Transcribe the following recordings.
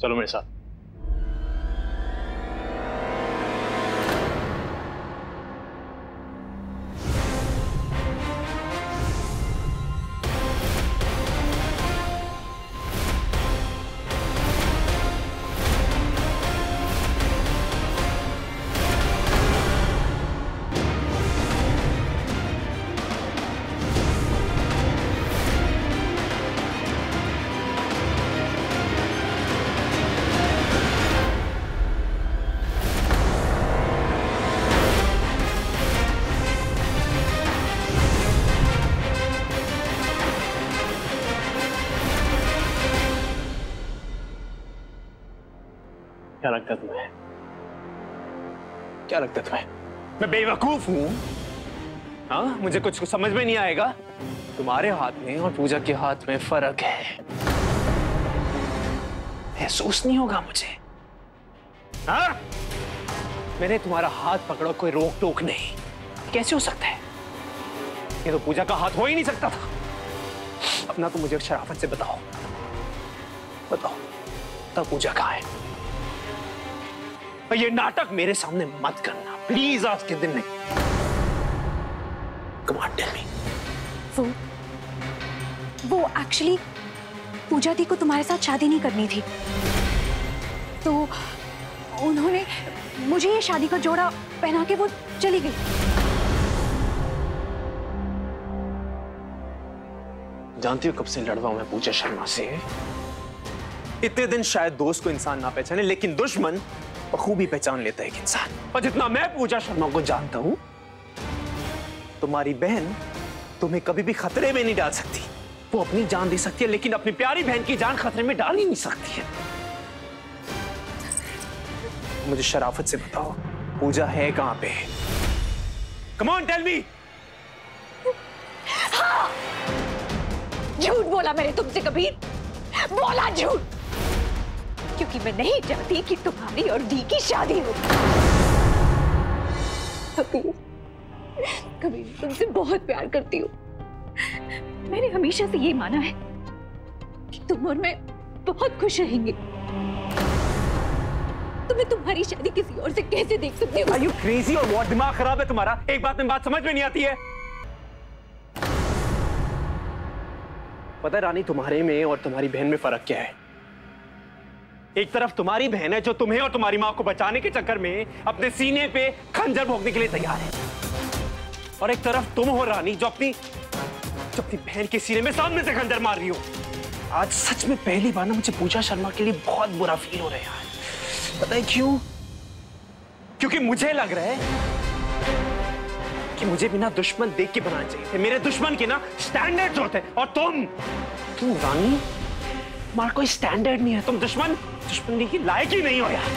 चलो मेरे साथ। क्या लगता है तुम्हें? क्या लगता है तुम्हें? मैं बेवकूफ हूं? हाँ, मुझे कुछ समझ में नहीं आएगा? तुम्हारे हाथ में और पूजा के हाथ में फर्क है। महसूस नहीं होगा मुझे? हाँ? मैंने तुम्हारा हाथ पकड़ा, कोई रोक टोक नहीं। कैसे हो सकता है? ये तो पूजा का हाथ हो ही नहीं सकता था। अपना तो मुझे शराफत से बताओ, बताओ तब पूजा कहाँ है? ये नाटक मेरे सामने मत करना प्लीज, आज के दिन नहीं। Come on, tell me. वो एक्चुअली पूजा दी को तुम्हारे साथ शादी नहीं करनी थी, तो उन्होंने मुझे ये शादी का जोड़ा पहना के वो चली गई। जानती हो कब से लड़ रहा हूं मैं पूजा शर्मा से? इतने दिन शायद दोस्त को इंसान ना पहचाने, लेकिन दुश्मन बखूबी पहचान लेता है एक इंसान। और जितना मैं पूजा शर्मा को जानता हूं, तुम्हारी बहन तुम्हें कभी भी खतरे में नहीं डाल सकती। वो अपनी जान दे सकती है, लेकिन अपनी प्यारी बहन की जान खतरे में डाल ही नहीं सकती है। मुझे शराफत से बताओ, पूजा है कहां पे? Come on tell me. हाँ! झूठ बोला मैंने तुमसे कबीर, बोला झूठ, क्योंकि मैं नहीं चाहती कि तुम्हारी और दी की शादी हो। कबीर तुमसे बहुत प्यार करती हूँ। मैंने हमेशा से ये माना है कि तुम और मैं बहुत खुश रहेंगे। तुम्हें तुम्हारी शादी किसी और से कैसे देख सकती हूँ? Are you crazy or what? दिमाग खराब है तुम्हारा? एक बात में बात समझ में नहीं आती है। पता है रानी, तुम्हारे में और तुम्हारी बहन में फर्क क्या है? एक तरफ तुम्हारी बहन है जो तुम्हें और तुम्हारी मां को बचाने के चक्कर में अपने सीने पे खंजर भोंकने के लिए तैयार है, और एक तरफ तुम हो रानी जो अपनी बहन के सीने में सामने से खंजर मार रही हो। आज सच में पहली बार ना मुझे पूजा शर्मा के लिए बहुत बुरा फील हो रहा है यार। पता है क्यों? क्योंकि मुझे लग रहा है कि मुझे बिना दुश्मन देख के बनाना चाहिए थे। मेरे दुश्मन के ना स्टैंडर्ड्स होते हैं, और तुम रानी, तुम्हारा कोई स्टैंडर्ड नहीं है। तुम दुश्मन की लायक ही नहीं हो यार।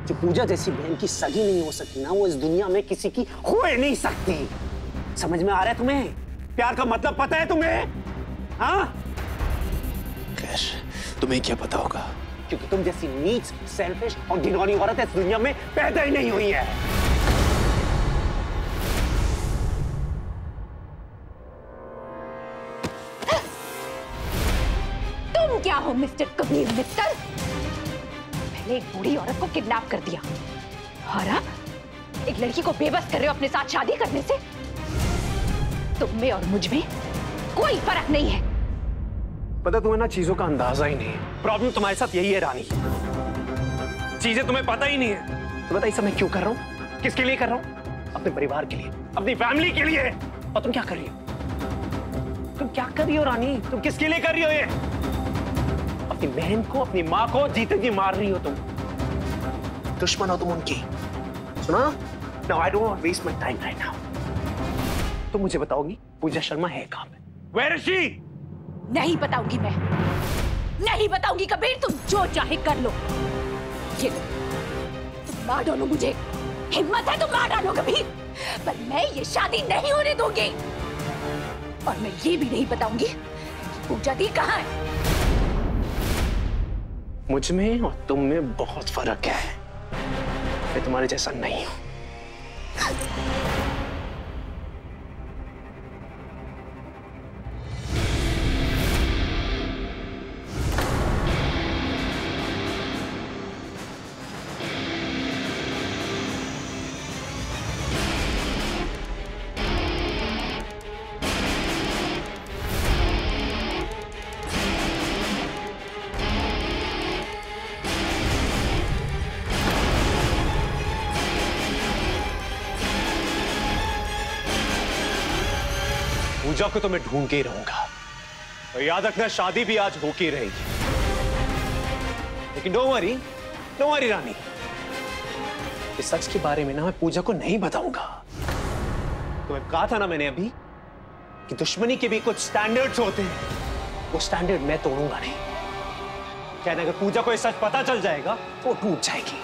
जो पूजा जैसी बहन की सगी नहीं हो सकती ना, वो इस दुनिया में किसी की हो ही नहीं सकती। समझ में आ रहा है तुम्हें? प्यार का मतलब पता है तुम्हें? हाँ? खैर, तुम्हें क्या पता होगा, क्योंकि तुम जैसी नीच, सेल्फिश और घिनौनी औरत इस दुनिया में पैदा ही नहीं हुई है। तुम क्या हो मिस्टर कबीर मिस्टर? पहले एक बूढ़ी औरत को किडनैप कर दिया, और अब एक लड़की को बेबस कर रहे हो अपने साथ शादी करने से। तुम में और मुझ में कोई फर्क नहीं है। पता तुम्हें ना चीजों का अंदाजा ही नहीं है। प्रॉब्लम तुम्हारे साथ यही है रानी, चीजें तुम्हें पता ही नहीं है। तो बता इस समय क्यों कर रहा हूँ, किसके लिए कर रहा हूँ? अपने परिवार के लिए, अपनी फैमिली के लिए। और तुम क्या कर रही हो? तुम क्या कर रही हो रानी? तुम किसके लिए कर रही हो ये? अपनी बहन को, अपनी माँ को जीते जी मार रही हो तुम। दुश्मन हो तुम उनकी। सुना? Now I don't want to waste my time right now. तुम मुझे बताओगी पूजा शर्मा है कहाँ पे? Where is she? नहीं बताऊंगी मैं, नहीं बताऊंगी कबीर। तुम जो चाहे कर लो। ये तुम मार डालो मुझे, हिम्मत है तो मार डालो कबीर, पर मैं ये शादी नहीं होने दूंगी। और मैं ये भी नहीं बताऊंगी कि पूजा दी कहाँ है। मुझ में और तुम में बहुत फर्क है। मैं तुम्हारे जैसा नहीं हूं। पूजा को तो मैं ढूंढ के ही रहूंगा और याद रखना शादी भी आज होके रहेगी। लेकिन डोंट वरी रानी, इस सच के बारे में ना मैं पूजा को नहीं बताऊंगा। तुम्हें कहा था ना मैंने अभी कि दुश्मनी के भी कुछ स्टैंडर्ड्स होते हैं, वो स्टैंडर्ड मैं तोड़ूंगा नहीं। कहना अगर पूजा को ये सच पता चल जाएगा तो वो टूट जाएगी।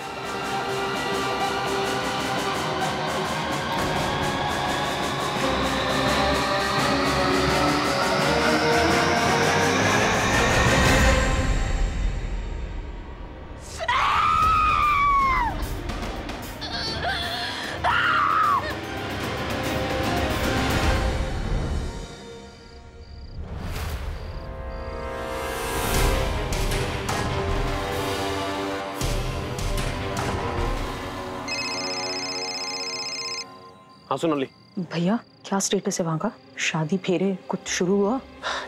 हाँ सोनाली। भैया क्या स्टेटस है वहाँ का? शादी फेरे कुछ शुरू हुआ?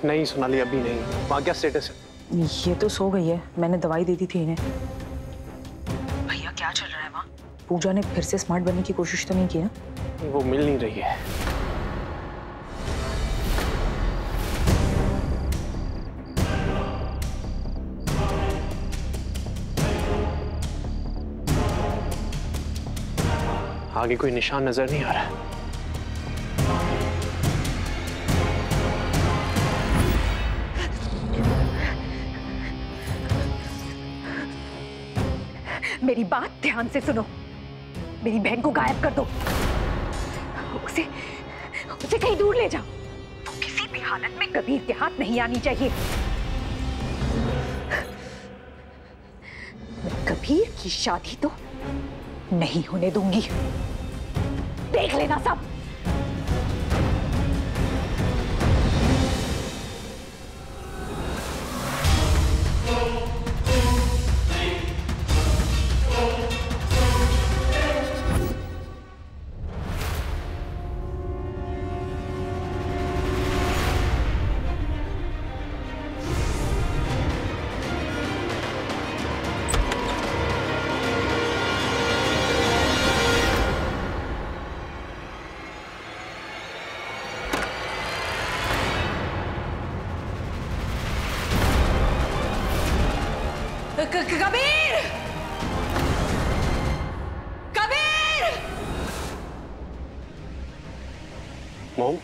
नहीं सोनाली, अभी नहीं। वहाँ क्या स्टेटस है? ये तो सो गई है, मैंने दवाई दे दी थी इन्हें। भैया क्या चल रहा है वहाँ? पूजा ने फिर से स्मार्ट बनने की कोशिश तो नहीं की ना? वो मिल नहीं रही है। आगे कोई निशान नजर नहीं आ रहा है। मेरी बात ध्यान से सुनो। मेरी बहन को गायब कर दो। उसे कहीं दूर ले जाओ। वो किसी भी हालत में कबीर के हाथ नहीं आनी चाहिए। मैं कबीर की शादी तो नहीं होने दूंगी। देख लेना सब। कबीर! कबीर! मॉम,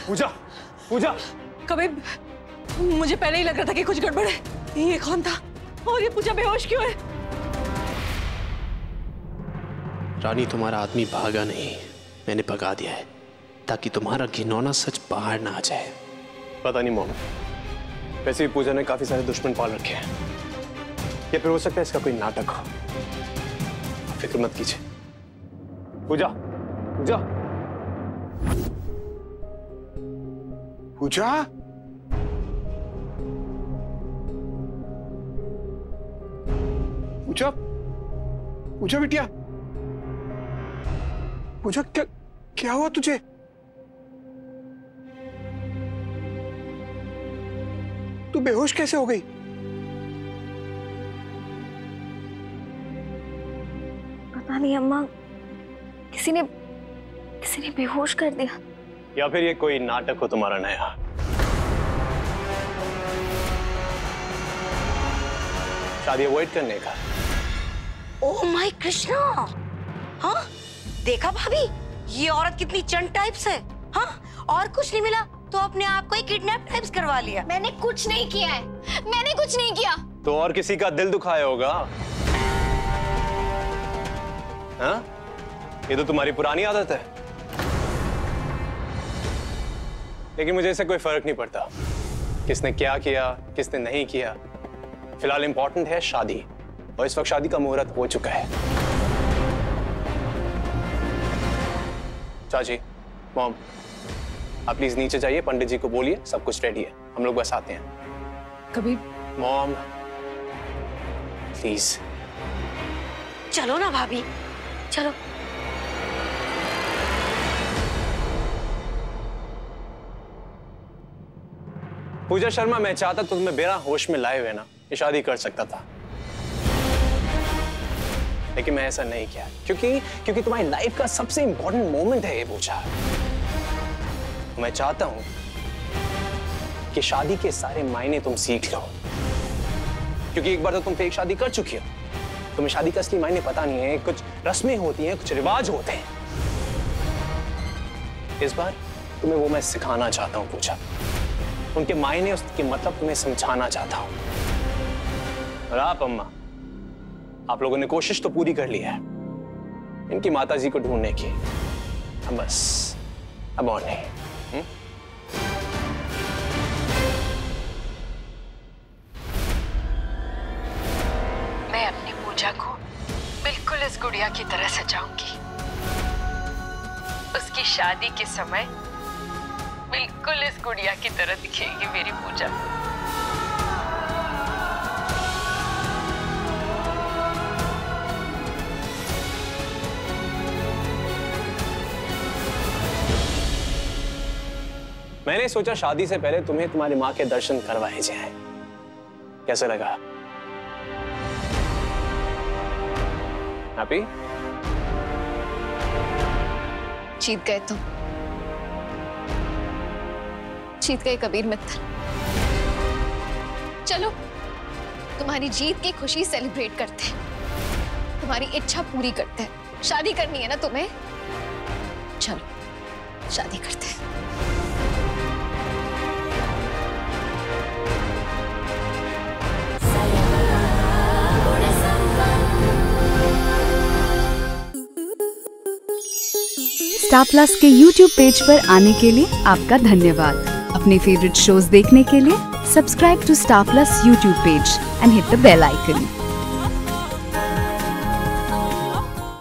पूजा, पूजा! कबीर, मुझे पहले ही लग रहा था कि कुछ गड़बड़ है। ये कौन था और ये पूजा बेहोश क्यों है? रानी, तुम्हारा आदमी भागा नहीं, मैंने भगा दिया है ताकि तुम्हारा घिनौना सच बाहर ना आ जाए। पता नहीं मॉम, वैसे भी पूजा ने काफी सारे दुश्मन पाल रखे हैं, या फिर हो सकता है इसका कोई नाटक हो। फिक्र मत कीजिए। पूजा, पूजा, पूजा, पूजा, पूजा बिटिया, पूजा क्या क्या हुआ तुझे? तू बेहोश कैसे हो गई? पता नहीं अम्मा, किसी ने बेहोश कर दिया। या फिर ये कोई नाटक हो तुम्हारा नया। शादी अवॉइड करने का। Oh my Krishna! हाँ, देखा भाभी, ये औरत कितनी चंट टाइप्स है। हाँ, और कुछ नहीं मिला तो अपने आप को ही किडनैप टाइप्स करवा लिया। मैंने कुछ नहीं किया है, मैंने कुछ नहीं किया। तो और किसी का दिल दुखाया होगा। हाँ, ये तो तुम्हारी पुरानी आदत है। लेकिन मुझे इससे कोई फर्क नहीं पड़ता किसने क्या किया, किसने नहीं किया। फिलहाल इंपॉर्टेंट है शादी, और इस वक्त शादी का मुहूर्त हो चुका है। चाची, मॉम, आप प्लीज नीचे जाइए, पंडित जी को बोलिए सब कुछ रेडी है, हम लोग बस आते हैं। Kabir, mom please. चलो ना भाभी, चलो। पूजा शर्मा, मैं चाहता तो तुम्हें बिना होश में लाए हुए ना ये शादी कर सकता था, लेकिन मैं ऐसा नहीं किया क्योंकि तुम्हारी लाइफ का सबसे इंपॉर्टेंट मोमेंट है ये पूजा। मैं चाहता हूं कि शादी के सारे मायने तुम सीख लो, क्योंकि एक बार तो तुम फेक शादी कर चुकी हो, तुम्हें शादी का असली मायने पता नहीं है। कुछ रस्में होती हैं, कुछ रिवाज होते हैं। इस बार तुम्हें वो मैं सिखाना चाहता हूं पूजा, उनके मायने, उसके मतलब तुम्हें समझाना चाहता हूं। और आप अम्मा, आप लोगों ने कोशिश तो पूरी कर ली है इनकी माताजी को ढूंढने की, अब और नहीं। मैं अपनी पूजा को बिल्कुल इस गुड़िया की तरह सजाऊंगी। उसकी शादी के समय बिल्कुल इस गुड़िया की तरह दिखेगी मेरी पूजा। मैंने सोचा शादी से पहले तुम्हें तुम्हारी माँ के दर्शन करवाए जाएं। कैसे लगा? हैप्पी? जीत गए तुम, जीत गए कबीर मित्तल। चलो तुम्हारी जीत की खुशी सेलिब्रेट करते हैं, तुम्हारी इच्छा पूरी करते हैं। शादी करनी है ना तुम्हें? चलो शादी करते हैं। स्टार प्लस के YouTube पेज पर आने के लिए आपका धन्यवाद। अपने फेवरेट शोज देखने के लिए subscribe to Star Plus YouTube page and hit the bell icon.